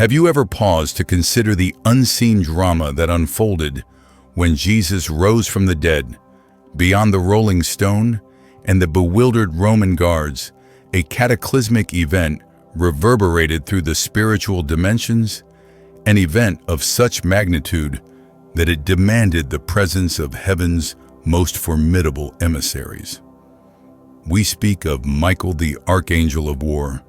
Have you ever paused to consider the unseen drama that unfolded when Jesus rose from the dead? Beyond the rolling stone and the bewildered Roman guards, a cataclysmic event reverberated through the spiritual dimensions, an event of such magnitude that it demanded the presence of heaven's most formidable emissaries. We speak of Michael, the archangel of war,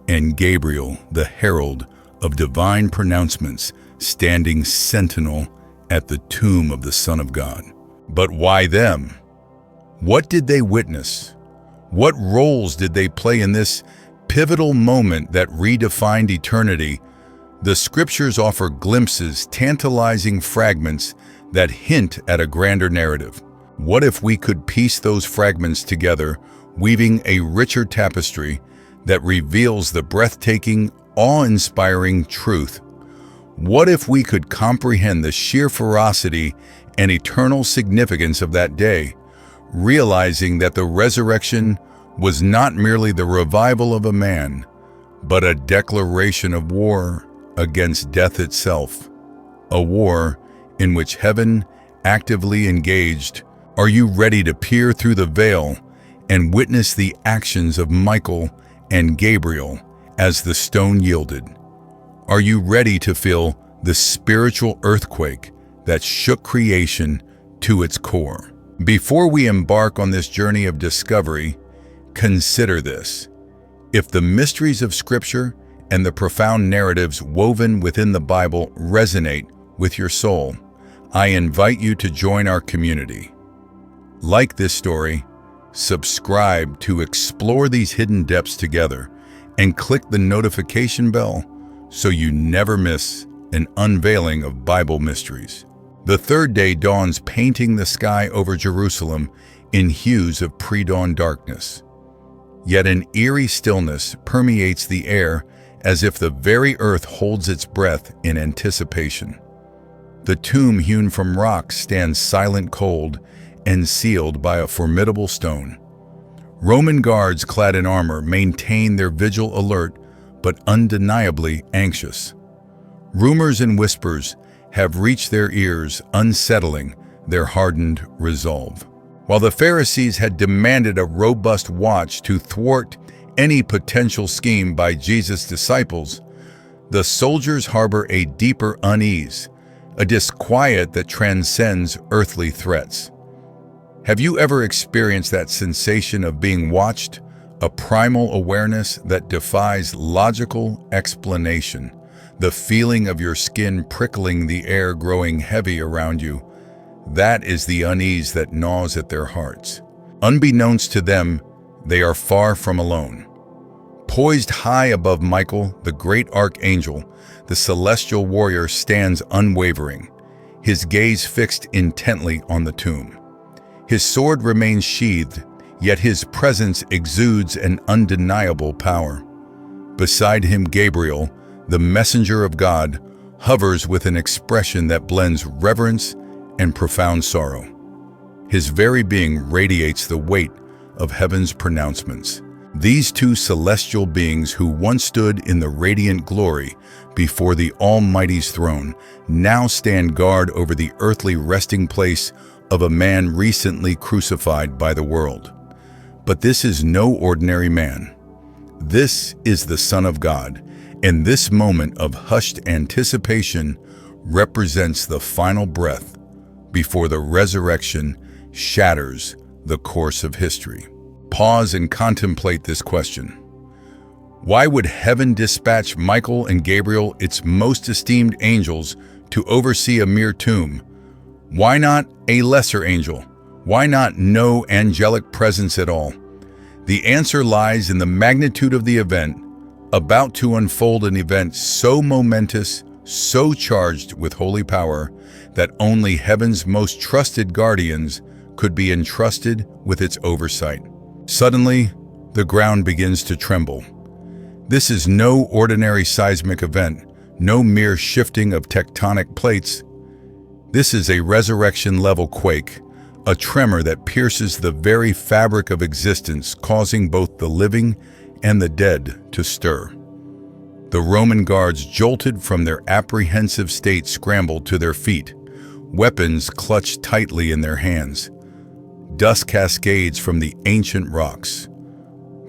and Gabriel, the herald of divine pronouncements, standing sentinel at the tomb of the Son of God. But why them? What did they witness? What roles did they play in this pivotal moment that redefined eternity? The scriptures offer glimpses, tantalizing fragments that hint at a grander narrative. What if we could piece those fragments together, weaving a richer tapestry that reveals the breathtaking, awe-inspiring truth? What if we could comprehend the sheer ferocity and eternal significance of that day, realizing that the resurrection was not merely the revival of a man, but a declaration of war against death itself, a war in which heaven actively engaged? Are you ready to peer through the veil and witness the actions of Michael and Gabriel as the stone yielded? Are you ready to feel the spiritual earthquake that shook creation to its core? Before we embark on this journey of discovery, consider this. If the mysteries of Scripture and the profound narratives woven within the Bible resonate with your soul, I invite you to join our community. Like this story, subscribe to explore these hidden depths together, and click the notification bell so you never miss an unveiling of Bible mysteries. The third day dawns, painting the sky over Jerusalem in hues of pre-dawn darkness. Yet an eerie stillness permeates the air, as if the very earth holds its breath in anticipation. The tomb hewn from rock stands silent, cold, and sealed by a formidable stone. Roman guards clad in armor maintain their vigil, alert but undeniably anxious. Rumors and whispers have reached their ears, unsettling their hardened resolve. While the Pharisees had demanded a robust watch to thwart any potential scheme by Jesus' disciples, the soldiers harbor a deeper unease, a disquiet that transcends earthly threats. Have you ever experienced that sensation of being watched, a primal awareness that defies logical explanation, the feeling of your skin prickling, the air growing heavy around you? That is the unease that gnaws at their hearts. Unbeknownst to them, they are far from alone. Poised high above Michael, the great archangel, the celestial warrior stands unwavering, his gaze fixed intently on the tomb. His sword remains sheathed, yet his presence exudes an undeniable power. Beside him, Gabriel, the messenger of God, hovers with an expression that blends reverence and profound sorrow. His very being radiates the weight of heaven's pronouncements. These two celestial beings, who once stood in the radiant glory before the Almighty's throne, now stand guard over the earthly resting place of a man recently crucified by the world. But this is no ordinary man. This is the Son of God, and this moment of hushed anticipation represents the final breath before the resurrection shatters the course of history. Pause and contemplate this question. Why would heaven dispatch Michael and Gabriel, its most esteemed angels, to oversee a mere tomb? Why not a lesser angel? Why not no angelic presence at all? The answer lies in the magnitude of the event about to unfold, an event so momentous, so charged with holy power, that only heaven's most trusted guardians could be entrusted with its oversight. Suddenly, the ground begins to tremble. This is no ordinary seismic event, no mere shifting of tectonic plates. This is a resurrection-level quake, a tremor that pierces the very fabric of existence, causing both the living and the dead to stir. The Roman guards, jolted from their apprehensive state, scrambled to their feet, weapons clutched tightly in their hands. Dust cascades from the ancient rocks.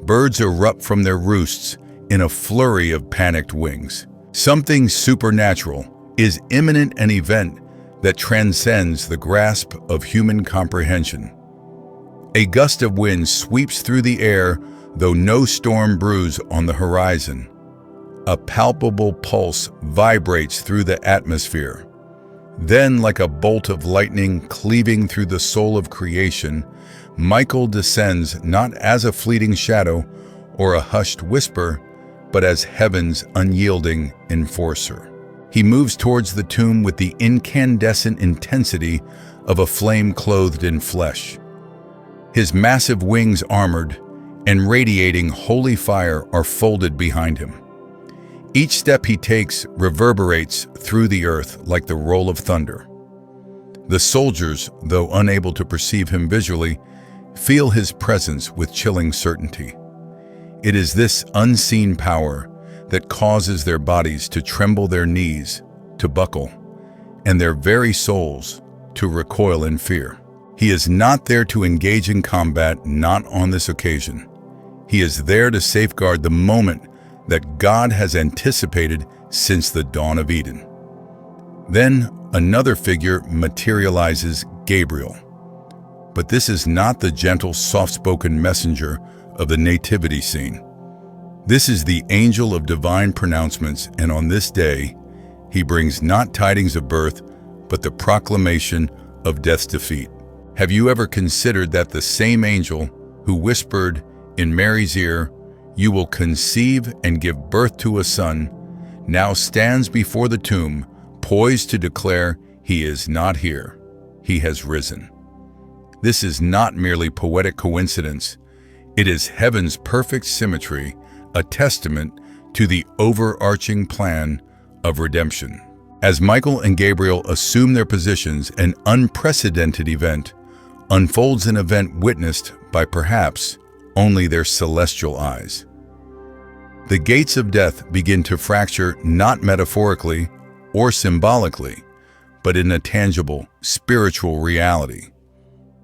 Birds erupt from their roosts in a flurry of panicked wings. Something supernatural is imminent, an event that transcends the grasp of human comprehension. A gust of wind sweeps through the air, though no storm brews on the horizon. A palpable pulse vibrates through the atmosphere. Then, like a bolt of lightning cleaving through the soul of creation, Michael descends not as a fleeting shadow or a hushed whisper, but as heaven's unyielding enforcer. He moves towards the tomb with the incandescent intensity of a flame clothed in flesh. His massive wings, armored and radiating holy fire, are folded behind him. Each step he takes reverberates through the earth like the roll of thunder. The soldiers, though unable to perceive him visually, feel his presence with chilling certainty. It is this unseen power that causes their bodies to tremble, their knees to buckle, and their very souls to recoil in fear. He is not there to engage in combat, not on this occasion. He is there to safeguard the moment that God has anticipated since the dawn of Eden. Then another figure materializes, Gabriel. But this is not the gentle, soft-spoken messenger of the nativity scene. This is the angel of divine pronouncements, and on this day, he brings not tidings of birth, but the proclamation of death's defeat. Have you ever considered that the same angel who whispered in Mary's ear, "You will conceive and give birth to a son," now stands before the tomb, poised to declare, "He is not here, he has risen." This is not merely poetic coincidence. It is heaven's perfect symmetry, a testament to the overarching plan of redemption. As Michael and Gabriel assume their positions, an unprecedented event unfolds, an event witnessed by perhaps only their celestial eyes. The gates of death begin to fracture, not metaphorically or symbolically, but in a tangible, spiritual reality.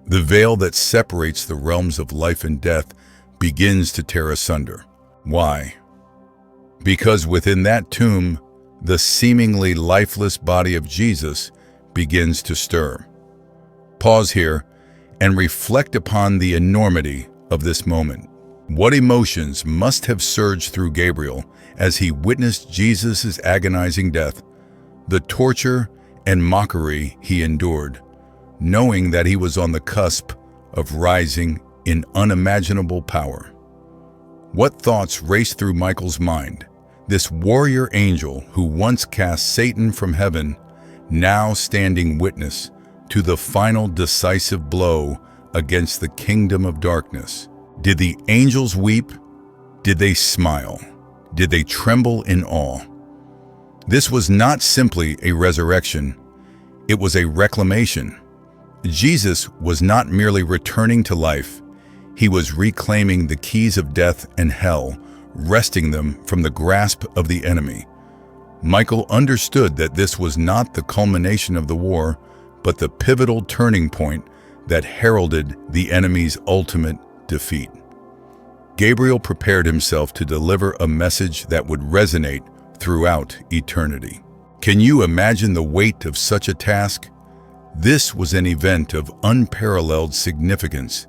The veil that separates the realms of life and death begins to tear asunder. Why? Because within that tomb, the seemingly lifeless body of Jesus begins to stir. Pause here and reflect upon the enormity of this moment. What emotions must have surged through Gabriel as he witnessed Jesus' agonizing death, the torture and mockery he endured, knowing that he was on the cusp of rising in unimaginable power. What thoughts raced through Michael's mind? This warrior angel who once cast Satan from heaven, now standing witness to the final decisive blow against the kingdom of darkness. Did the angels weep? Did they smile? Did they tremble in awe? This was not simply a resurrection, it was a reclamation. Jesus was not merely returning to life, he was reclaiming the keys of death and hell, wresting them from the grasp of the enemy. Michael understood that this was not the culmination of the war, but the pivotal turning point that heralded the enemy's ultimate defeat. Gabriel prepared himself to deliver a message that would resonate throughout eternity. Can you imagine the weight of such a task? This was an event of unparalleled significance,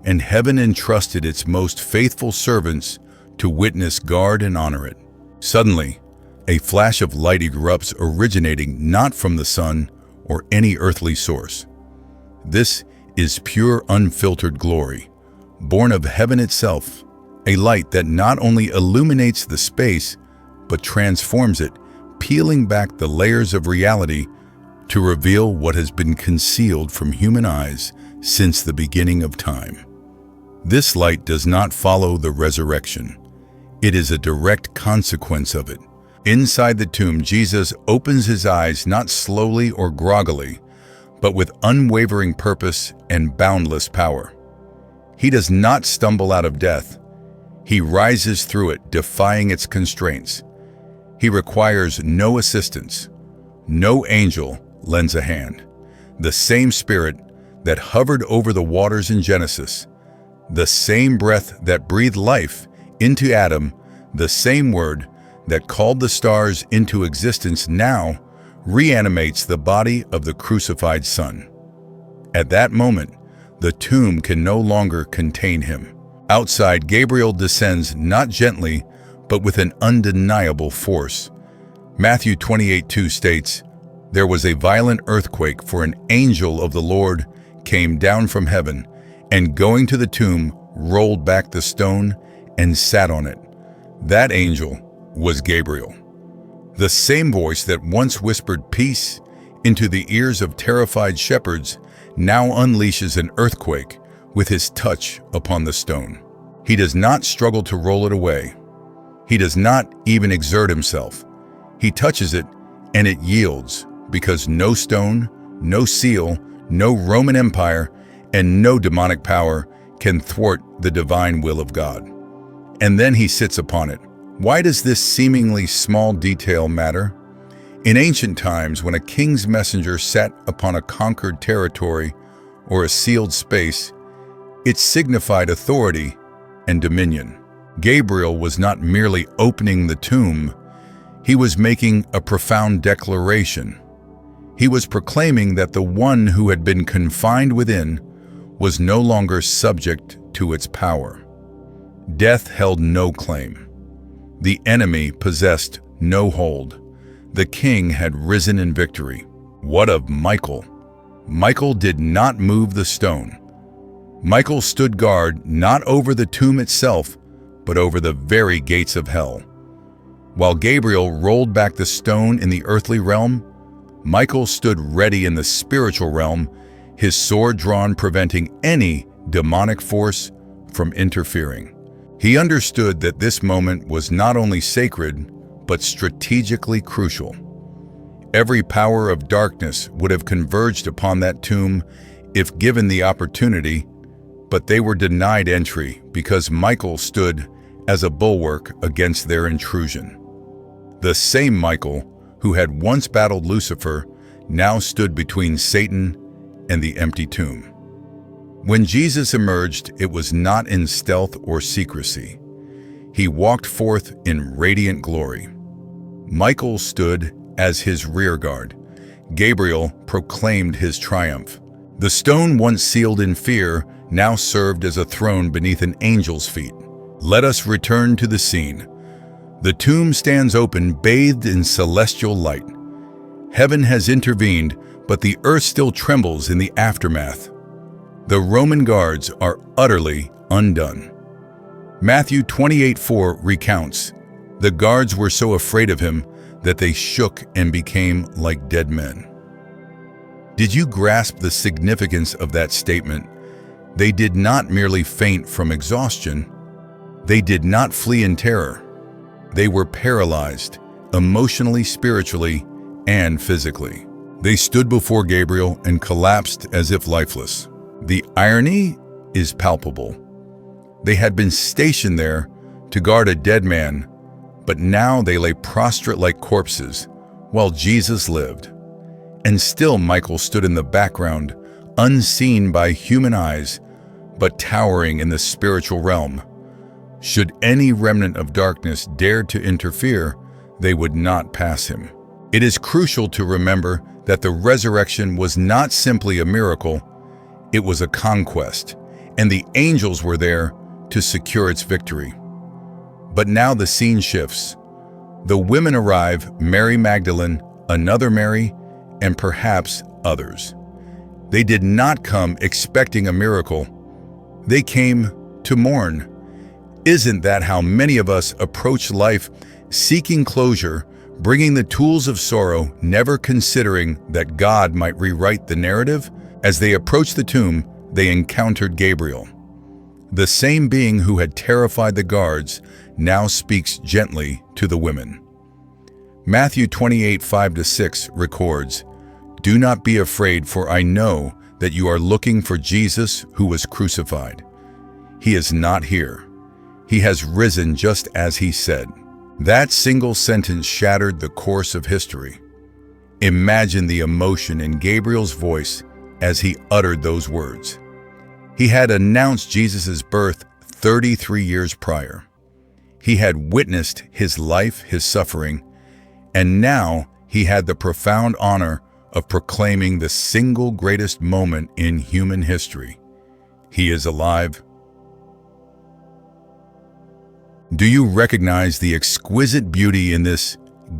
and heaven entrusted its most faithful servants to witness, guard, and honor it. Suddenly, a flash of light erupts, originating not from the sun or any earthly source. This is pure, unfiltered glory, born of heaven itself, a light that not only illuminates the space, but transforms it, peeling back the layers of reality to reveal what has been concealed from human eyes since the beginning of time. This light does not follow the resurrection. It is a direct consequence of it. Inside the tomb, Jesus opens his eyes not slowly or groggily, but with unwavering purpose and boundless power. He does not stumble out of death. He rises through it, defying its constraints. He requires no assistance. No angel lends a hand. The same Spirit that hovered over the waters in Genesis, the same breath that breathed life into Adam, the same word that called the stars into existence now reanimates the body of the crucified Son. At that moment, the tomb can no longer contain him. Outside, Gabriel descends not gently, but with an undeniable force. Matthew 28:2 states, "There was a violent earthquake, for an angel of the Lord came down from heaven, and going to the tomb, rolled back the stone and sat on it." That angel was Gabriel. The same voice that once whispered peace into the ears of terrified shepherds now unleashes an earthquake with his touch upon the stone. He does not struggle to roll it away. He does not even exert himself. He touches it and it yields, because no stone, no seal, no Roman Empire, and no demonic power can thwart the divine will of God. And then he sits upon it. Why does this seemingly small detail matter? In ancient times, when a king's messenger sat upon a conquered territory or a sealed space, it signified authority and dominion. Gabriel was not merely opening the tomb, he was making a profound declaration. He was proclaiming that the one who had been confined within was no longer subject to its power. Death held no claim. The enemy possessed no hold. The king had risen in victory. What of Michael? Michael did not move the stone. Michael stood guard not over the tomb itself, but over the very gates of hell. While Gabriel rolled back the stone in the earthly realm, Michael stood ready in the spiritual realm, his sword drawn, preventing any demonic force from interfering. He understood that this moment was not only sacred, but strategically crucial. Every power of darkness would have converged upon that tomb if given the opportunity, but they were denied entry because Michael stood as a bulwark against their intrusion. The same Michael who had once battled Lucifer now stood between Satan and the empty tomb. When Jesus emerged, it was not in stealth or secrecy. He walked forth in radiant glory. Michael stood as his rearguard. Gabriel proclaimed his triumph. The stone once sealed in fear now served as a throne beneath an angel's feet. Let us return to the scene. The tomb stands open, bathed in celestial light. Heaven has intervened, but the earth still trembles in the aftermath. The Roman guards are utterly undone. Matthew 28:4 recounts, "The guards were so afraid of him that they shook and became like dead men." Did you grasp the significance of that statement? They did not merely faint from exhaustion. They did not flee in terror. They were paralyzed, emotionally, spiritually, and physically. They stood before Gabriel and collapsed as if lifeless. The irony is palpable. They had been stationed there to guard a dead man, but now they lay prostrate like corpses while Jesus lived. And still Michael stood in the background, unseen by human eyes, but towering in the spiritual realm. Should any remnant of darkness dare to interfere, they would not pass him. It is crucial to remember that the resurrection was not simply a miracle, it was a conquest, and the angels were there to secure its victory. But now the scene shifts. The women arrive, Mary Magdalene, another Mary, and perhaps others. They did not come expecting a miracle. They came to mourn. Isn't that how many of us approach life, seeking closure, bringing the tools of sorrow, never considering that God might rewrite the narrative? As they approached the tomb, they encountered Gabriel. The same being who had terrified the guards now speaks gently to the women. Matthew 28:5-6 records, "Do not be afraid, for I know that you are looking for Jesus who was crucified. He is not here. He has risen just as he said." That single sentence shattered the course of history. Imagine the emotion in Gabriel's voice as he uttered those words. He had announced Jesus' birth 33 years prior. He had witnessed his life, his suffering, and now he had the profound honor of proclaiming the single greatest moment in human history. He is alive. Do you recognize the exquisite beauty in this?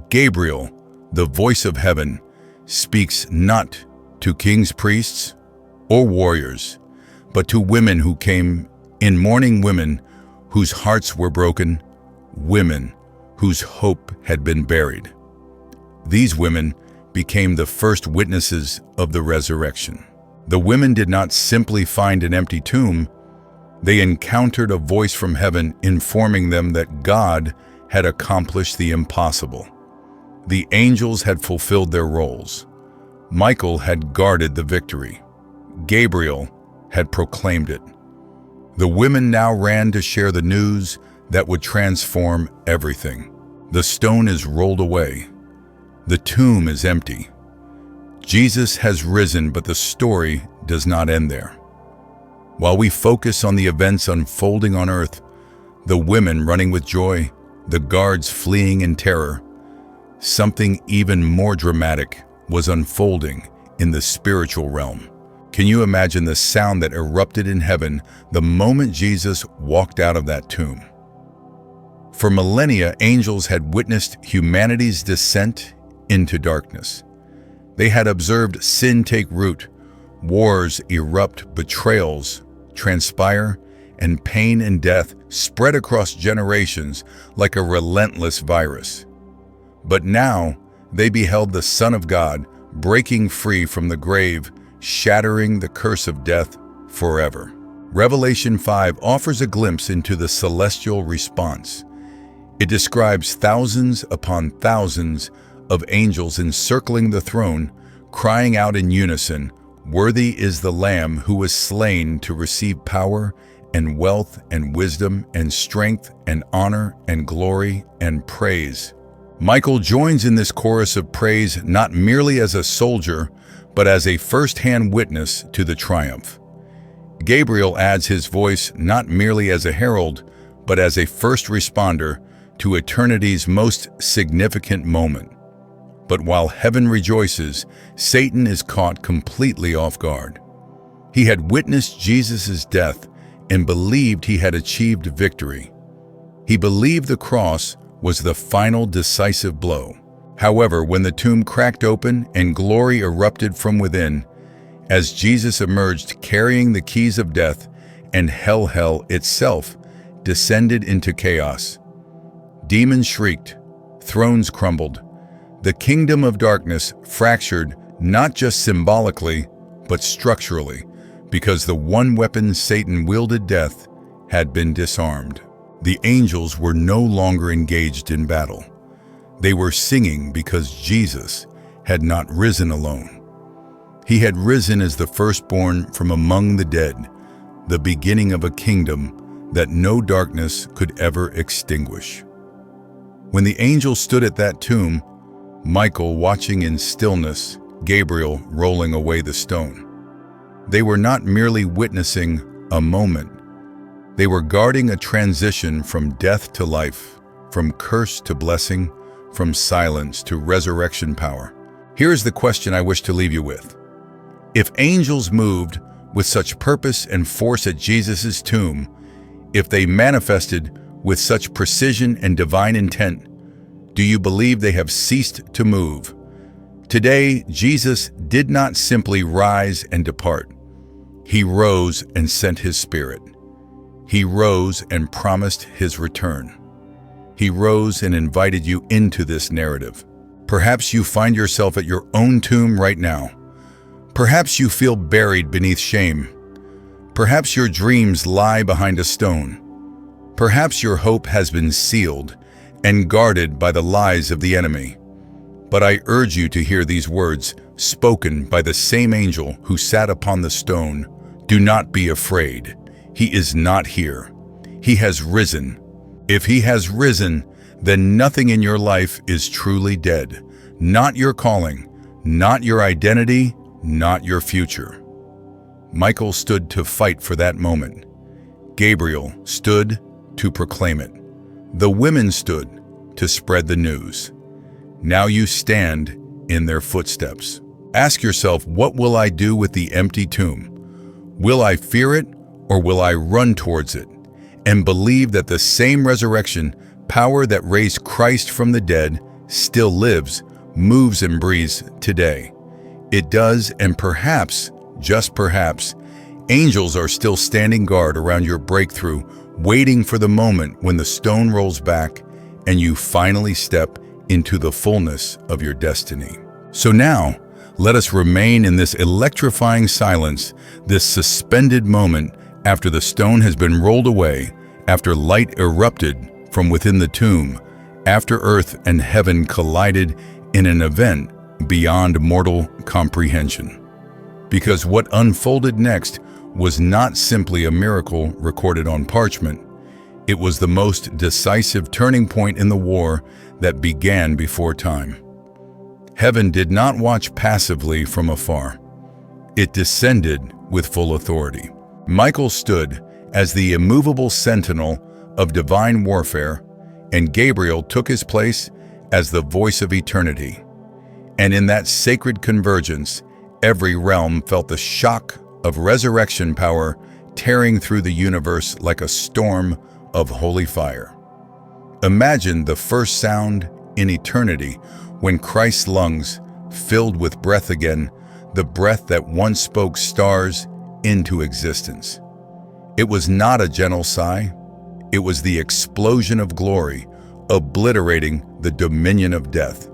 Gabriel, the voice of heaven, speaks not to kings, priests, or warriors, but to women who came in mourning, women whose hearts were broken, women whose hope had been buried. These women became the first witnesses of the resurrection. The women did not simply find an empty tomb. They encountered a voice from heaven informing them that God had accomplished the impossible. The angels had fulfilled their roles. Michael had guarded the victory. Gabriel had proclaimed it. The women now ran to share the news that would transform everything. The stone is rolled away. The tomb is empty. Jesus has risen, but the story does not end there. While we focus on the events unfolding on earth, the women running with joy, the guards fleeing in terror, something even more dramatic was unfolding in the spiritual realm. Can you imagine the sound that erupted in heaven the moment Jesus walked out of that tomb? For millennia, angels had witnessed humanity's descent into darkness. They had observed sin take root, wars erupt, betrayals transpire, and pain and death spread across generations like a relentless virus. But now they beheld the Son of God breaking free from the grave, shattering the curse of death forever. Revelation 5 offers a glimpse into the celestial response. It describes thousands upon thousands of angels encircling the throne, crying out in unison, "Worthy is the Lamb who was slain to receive power and wealth and wisdom and strength and honor and glory and praise." Michael joins in this chorus of praise not merely as a soldier, but as a first-hand witness to the triumph. Gabriel adds his voice not merely as a herald, but as a first responder to eternity's most significant moment. But while heaven rejoices, Satan is caught completely off guard. He had witnessed Jesus' death and believed he had achieved victory. He believed the cross was the final decisive blow. However, when the tomb cracked open and glory erupted from within, as Jesus emerged carrying the keys of death, and hell itself descended into chaos. Demons shrieked, thrones crumbled. The kingdom of darkness fractured not just symbolically, but structurally, because the one weapon Satan wielded, death, had been disarmed. The angels were no longer engaged in battle. They were singing because Jesus had not risen alone. He had risen as the firstborn from among the dead, the beginning of a kingdom that no darkness could ever extinguish. When the angels stood at that tomb, Michael watching in stillness, Gabriel rolling away the stone, they were not merely witnessing a moment. They were guarding a transition from death to life, from curse to blessing, from silence to resurrection power. Here's the question I wish to leave you with. If angels moved with such purpose and force at Jesus' tomb, if they manifested with such precision and divine intent, do you believe they have ceased to move? Today, Jesus did not simply rise and depart. He rose and sent his Spirit. He rose and promised his return. He rose and invited you into this narrative. Perhaps you find yourself at your own tomb right now. Perhaps you feel buried beneath shame. Perhaps your dreams lie behind a stone. Perhaps your hope has been sealed and guarded by the lies of the enemy. But I urge you to hear these words spoken by the same angel who sat upon the stone. Do not be afraid. He is not here. He has risen. If he has risen, then nothing in your life is truly dead. Not your calling, not your identity, not your future. Michael stood to fight for that moment. Gabriel stood to proclaim it. The women stood to spread the news. Now you stand in their footsteps. Ask yourself, what will I do with the empty tomb? Will I fear it, or will I run towards it and believe that the same resurrection power that raised Christ from the dead still lives, moves and breathes today? It does, and perhaps, just perhaps, angels are still standing guard around your breakthrough, waiting for the moment when the stone rolls back and you finally step into the fullness of your destiny. So now, let us remain in this electrifying silence, this suspended moment after the stone has been rolled away, after light erupted from within the tomb, after earth and heaven collided in an event beyond mortal comprehension. Because what unfolded next was not simply a miracle recorded on parchment. It was the most decisive turning point in the war that began before time. Heaven did not watch passively from afar. It descended with full authority. Michael stood as the immovable sentinel of divine warfare, and Gabriel took his place as the voice of eternity. And in that sacred convergence, every realm felt the shock of resurrection power tearing through the universe like a storm of holy fire. Imagine the first sound in eternity when Christ's lungs filled with breath again, the breath that once spoke stars into existence. It was not a gentle sigh. It was the explosion of glory, obliterating the dominion of death.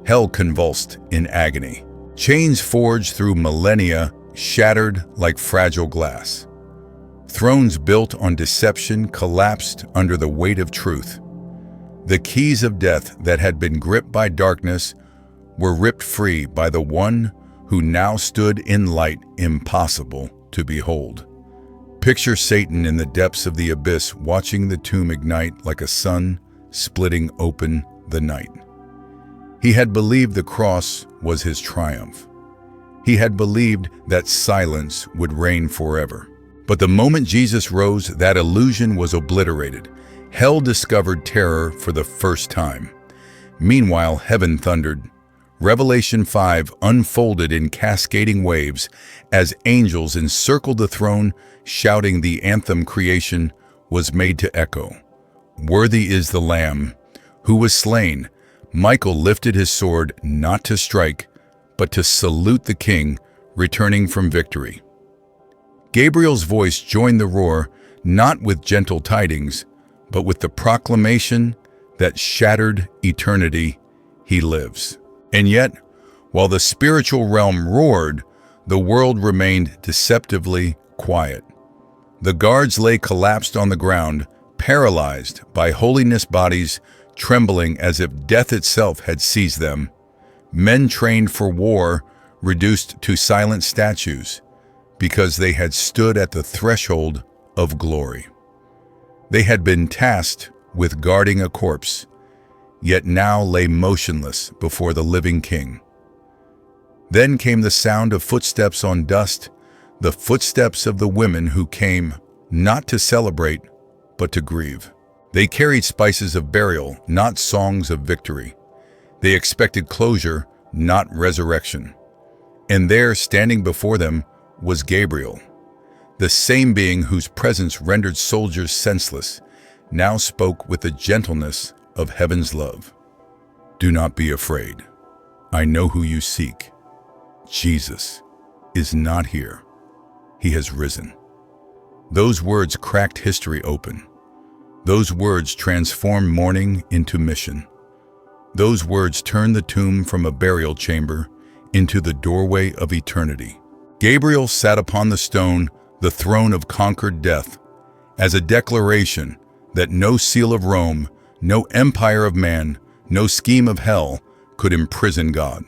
Hell convulsed in agony. Chains forged through millennia shattered like fragile glass. Thrones built on deception collapsed under the weight of truth. The keys of death that had been gripped by darkness were ripped free by the one who now stood in light impossible to behold. Picture Satan in the depths of the abyss, watching the tomb ignite like a sun splitting open the night. He had believed the cross was his triumph. He had believed that silence would reign forever. But the moment Jesus rose, that illusion was obliterated. Hell discovered terror for the first time. Meanwhile, heaven thundered. Revelation 5 unfolded in cascading waves as angels encircled the throne, shouting the anthem creation was made to echo. Worthy is the Lamb who was slain. Michael lifted his sword not to strike, but to salute the King returning from victory. Gabriel's voice joined the roar, not with gentle tidings, but with the proclamation that shattered eternity, he lives. And yet, while the spiritual realm roared, the world remained deceptively quiet. The guards lay collapsed on the ground, paralyzed by holiness bodies trembling as if death itself had seized them. Men trained for war reduced to silent statues because they had stood at the threshold of glory. They had been tasked with guarding a corpse, yet now lay motionless before the living King. Then came the sound of footsteps on dust, the footsteps of the women who came not to celebrate, but to grieve. They carried spices of burial, not songs of victory. They expected closure, not resurrection. And there, standing before them, was Gabriel. The same being whose presence rendered soldiers senseless, now spoke with the gentleness of heaven's love. Do not be afraid. I know who you seek. Jesus is not here. He has risen. Those words cracked history open. Those words transformed mourning into mission. Those words turned the tomb from a burial chamber into the doorway of eternity. Gabriel sat upon the stone, the throne of conquered death, as a declaration that no seal of Rome, no empire of man, no scheme of hell could imprison God.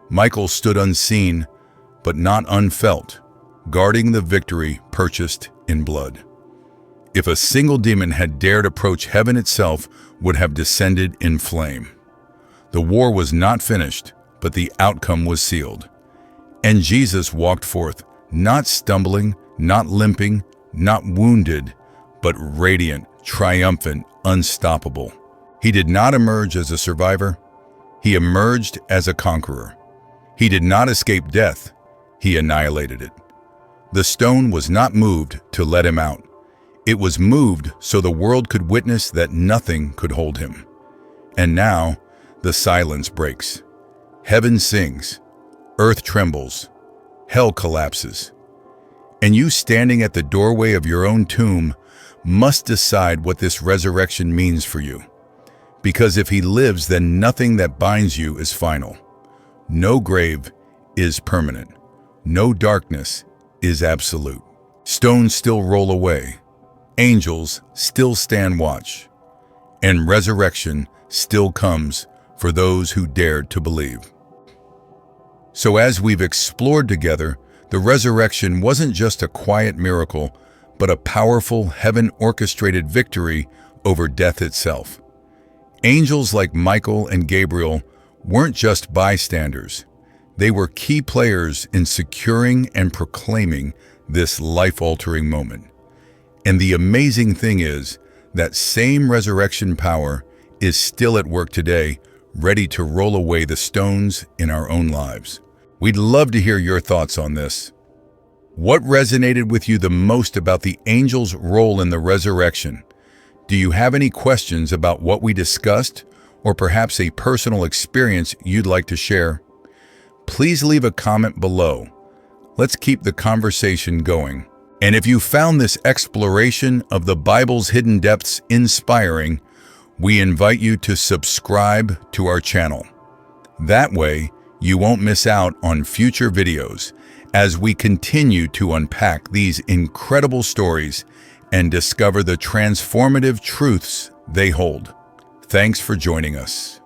Michael stood unseen, but not unfelt, guarding the victory purchased in blood. If a single demon had dared approach, heaven itself would have descended in flame. The war was not finished, but the outcome was sealed. And Jesus walked forth, not stumbling, not limping, not wounded, but radiant, triumphant, unstoppable. He did not emerge as a survivor. He emerged as a conqueror. He did not escape death. He annihilated it. The stone was not moved to let him out. It was moved so the world could witness that nothing could hold him. And now, the silence breaks. Heaven sings. Earth trembles. Hell collapses. And you, standing at the doorway of your own tomb, must decide what this resurrection means for you. Because if he lives, then nothing that binds you is final. No grave is permanent. No darkness is absolute. Stones still roll away. Angels still stand watch. And resurrection still comes for those who dared to believe. So as we've explored together, the resurrection wasn't just a quiet miracle, but a powerful, heaven-orchestrated victory over death itself. Angels like Michael and Gabriel weren't just bystanders. They were key players in securing and proclaiming this life-altering moment. And the amazing thing is, that same resurrection power is still at work today, ready to roll away the stones in our own lives. We'd love to hear your thoughts on this. What resonated with you the most about the angel's role in the resurrection? Do you have any questions about what we discussed, or perhaps a personal experience you'd like to share? Please leave a comment below. Let's keep the conversation going. And if you found this exploration of the Bible's hidden depths inspiring, we invite you to subscribe to our channel. That way, you won't miss out on future videos as we continue to unpack these incredible stories and discover the transformative truths they hold. Thanks for joining us.